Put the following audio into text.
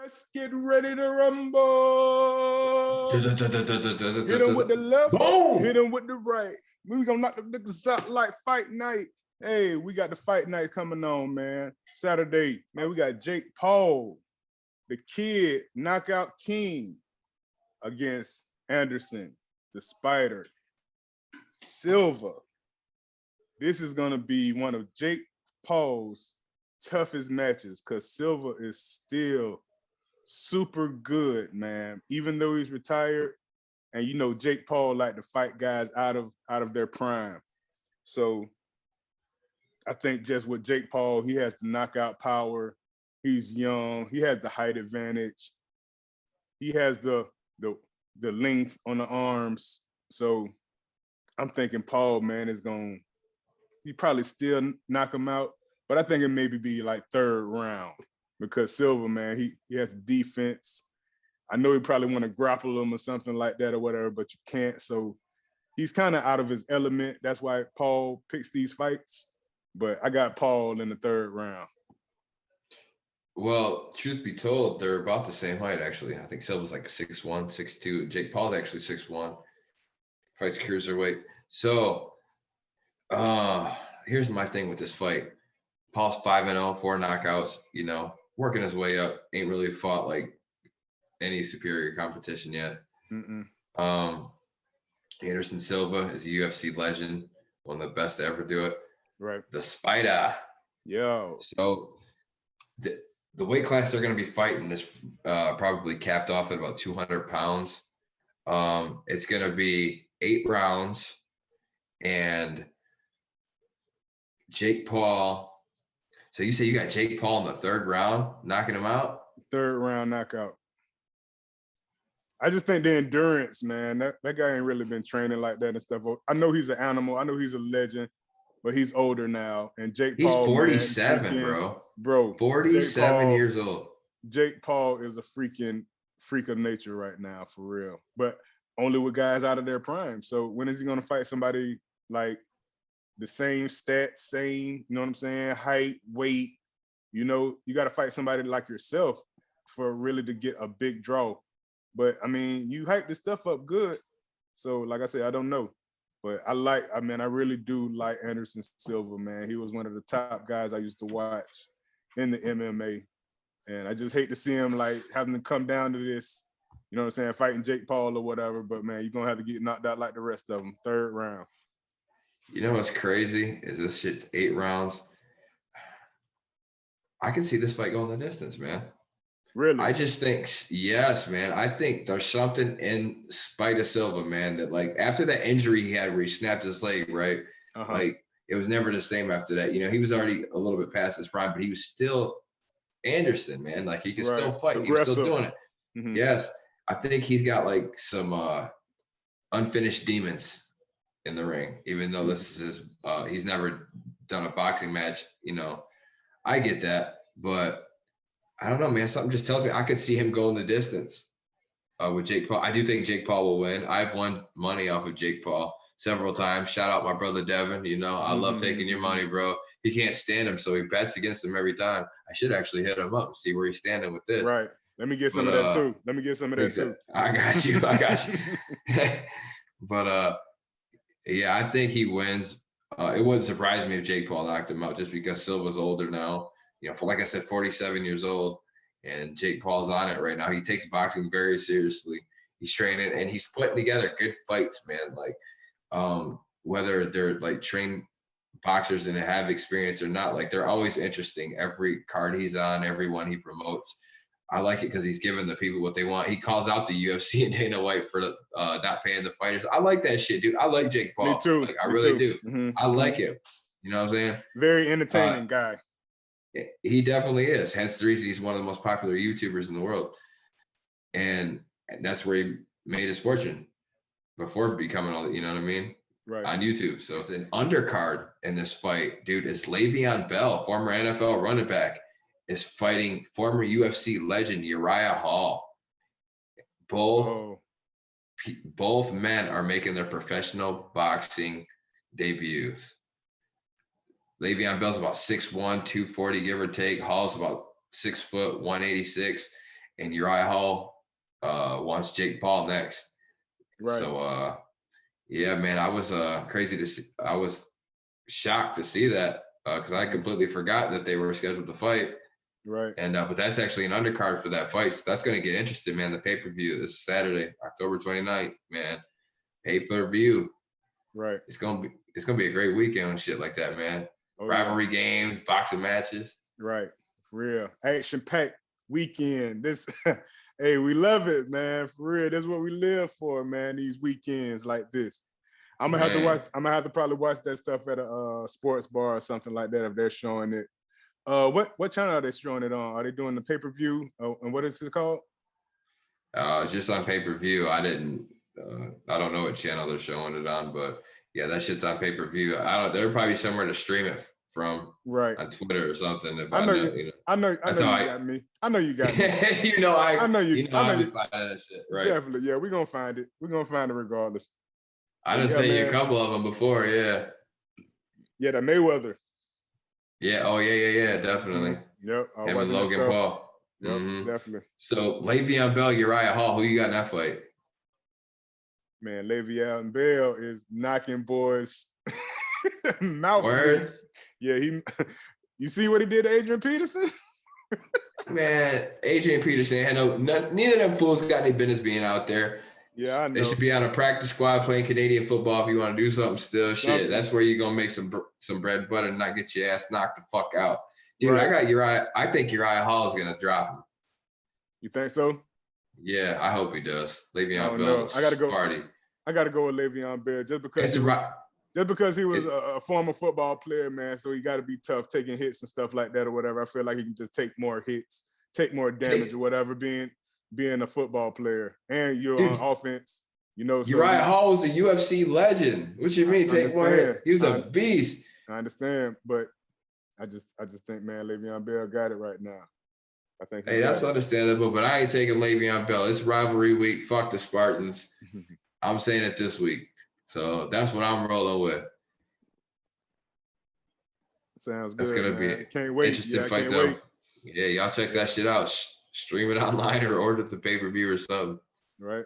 Let's get ready to rumble. Hit him with the left, Boom. hit him with the right. We gonna knock the niggas out like fight night. Hey, we got the fight night coming on, man. Saturday, man, we got Jake Paul, the kid, knockout king, against Anderson, the spider, Silva. This is gonna be one of Jake Paul's toughest matches because Silva is still super good, man. Even though he's retired, and you know Jake Paul like to fight guys out of their prime. So I think just with Jake Paul, he has the knockout power. He's young. He has the height advantage. He has the length on the arms. So I'm thinking Paul, man, he probably still knock him out, but I think it maybe be like third round because Silva, man, he has the defense. I know he probably want to grapple him or something like that or whatever, but you can't. So he's kind of out of his element. That's why Paul picks these fights. But I got Paul in the third round. Well, truth be told, they're about the same height, actually. I think Silva's like 6'1", 6'2". Jake Paul's actually 6'1", fights cruiserweight. So here's my thing with this fight. Paul's 5-0, 4 knockouts, working his way up. Ain't really fought like any superior competition yet. Anderson Silva is a UFC legend, one of the best to ever do it. Right. The Spider. Yo. So the weight class they're going to be fighting is probably capped off at about 200 pounds. It's going to be 8 rounds, and Jake Paul. So you say you got Jake Paul in the third round, knocking him out? Third round knockout. I just think the endurance, man, that guy ain't really been training like that and stuff. I know he's an animal. I know he's a legend, but he's older now. And Jake Paul, he's 47, man, bro. 47 years old. Jake Paul is a freaking freak of nature right now, for real. But only with guys out of their prime. So when is he going to fight somebody like the same stats, same, you know what I'm saying, height, weight? You got to fight somebody like yourself for really to get a big draw. But I mean, you hype this stuff up good. So like I said, I don't know. But I really do like Anderson Silva, man. He was one of the top guys I used to watch in the MMA. And I just hate to see him like having to come down to this, you know what I'm saying, fighting Jake Paul or whatever. But man, you're gonna have to get knocked out like the rest of them. Third round. You know what's crazy is this shit's 8 rounds. I can see this fight going the distance, man. Really? I just think, yes, man. I think there's something in Spider Silva, man, that like after that injury he had where he snapped his leg, right? Like it was never the same after that. He was already a little bit past his prime, but he was still Anderson, man. Like he could still fight. He was still doing it. Yes. I think he's got like some unfinished demons in the ring, even though this is he's never done a boxing match, I get that, but I don't know, man. Something just tells me I could see him going the distance with Jake Paul. I do think Jake Paul will win. I've won money off of Jake Paul several times. Shout out my brother Devin. I love taking your money, bro. He can't stand him, so he bets against him every time. I should actually hit him up and see where he's standing with this. Right. Let me get some of that too. I got you. But yeah, I think he wins. It wouldn't surprise me if Jake Paul knocked him out just because Silva's older now. For like I said, 47 years old, and Jake Paul's on it right now. He takes boxing very seriously. He's training and he's putting together good fights, man. Like whether they're like trained boxers and have experience or not, like they're always interesting. Every card he's on, every one he promotes. I like it because he's giving the people what they want. He calls out the UFC and Dana White for not paying the fighters. I like that shit, dude. I like Jake Paul. Me too. Like, I really do. I like him. You know what I'm saying? Very entertaining guy. He definitely is. Hence the reason he's one of the most popular YouTubers in the world. And that's where he made his fortune before becoming all, you know what I mean? Right. On YouTube. So it's an undercard in this fight, dude. It's Le'Veon Bell, former NFL running back, is fighting former UFC legend Uriah Hall. Both men are making their professional boxing debuts. Le'Veon Bell's about 6'1", 240, give or take. Hall's about 6 foot, 186. and Uriah Hall wants Jake Paul next. Right. So yeah, man, I was crazy to see. I was shocked to see that because I completely forgot that they were scheduled to fight. Right. And but that's actually an undercard for that fight. So that's going to get interesting, man. The pay-per-view this Saturday, October 29th, man. Pay-per-view. Right. It's gonna be a great weekend and shit like that, man. Oh, Rivalry games, boxing matches. Right. For real. Action-packed weekend. This hey, we love it, man. For real. That's what we live for, man. These weekends like this. I'm gonna have to probably watch that stuff at a sports bar or something like that if they're showing it. What channel are they showing it on? Are they doing the pay-per-view? And what is it called? Just on pay-per-view. I don't know what channel they're showing it on, but yeah, that shit's on pay-per-view. They're probably somewhere to stream it from, right, on Twitter or something. If I know you you got me. I know you got me. I know you. I be finding that shit, right? Definitely, yeah. We're gonna find it. We're gonna find it regardless. I done sent you a couple of them before, yeah. Yeah, the Mayweather. Yeah. Oh, yeah, definitely. Yep. Him and Logan Paul. Yep, definitely. So Le'Veon Bell, Uriah Hall, who you got in that fight? Man, Le'Veon Bell is knocking boys' mouth. Words. Yeah, you see what he did to Adrian Peterson? Man, Adrian Peterson had neither of them fools got any business being out there. Yeah, I know. They should be on a practice squad playing Canadian football if you want to do something still. Shit, that's where you're gonna make some bread and butter and not get your ass knocked the fuck out. Dude, right. I think Uriah Hall is gonna drop him. You think so? Yeah, I hope he does. Le'Veon Bell. I gotta go. Party. I gotta go with Le'Veon Bell just because he was a former football player, man. So he got to be tough taking hits and stuff like that or whatever. I feel like he can just take more hits, take more damage or whatever, being a football player. And you're on offense, Uriah Hall was a UFC legend. What you mean take more hits? He was a beast. I understand, but I just think, man, Le'Veon Bell got it right now. I think. Hey, that's understandable, but I ain't taking Le'Veon Bell. It's rivalry week. Fuck the Spartans. I'm saying it this week. So that's what I'm rolling with. Sounds good. That's gonna be can't wait. Interesting fight though. Wait. Yeah, y'all check that shit out. Stream it online or order the pay-per-view or something. Right.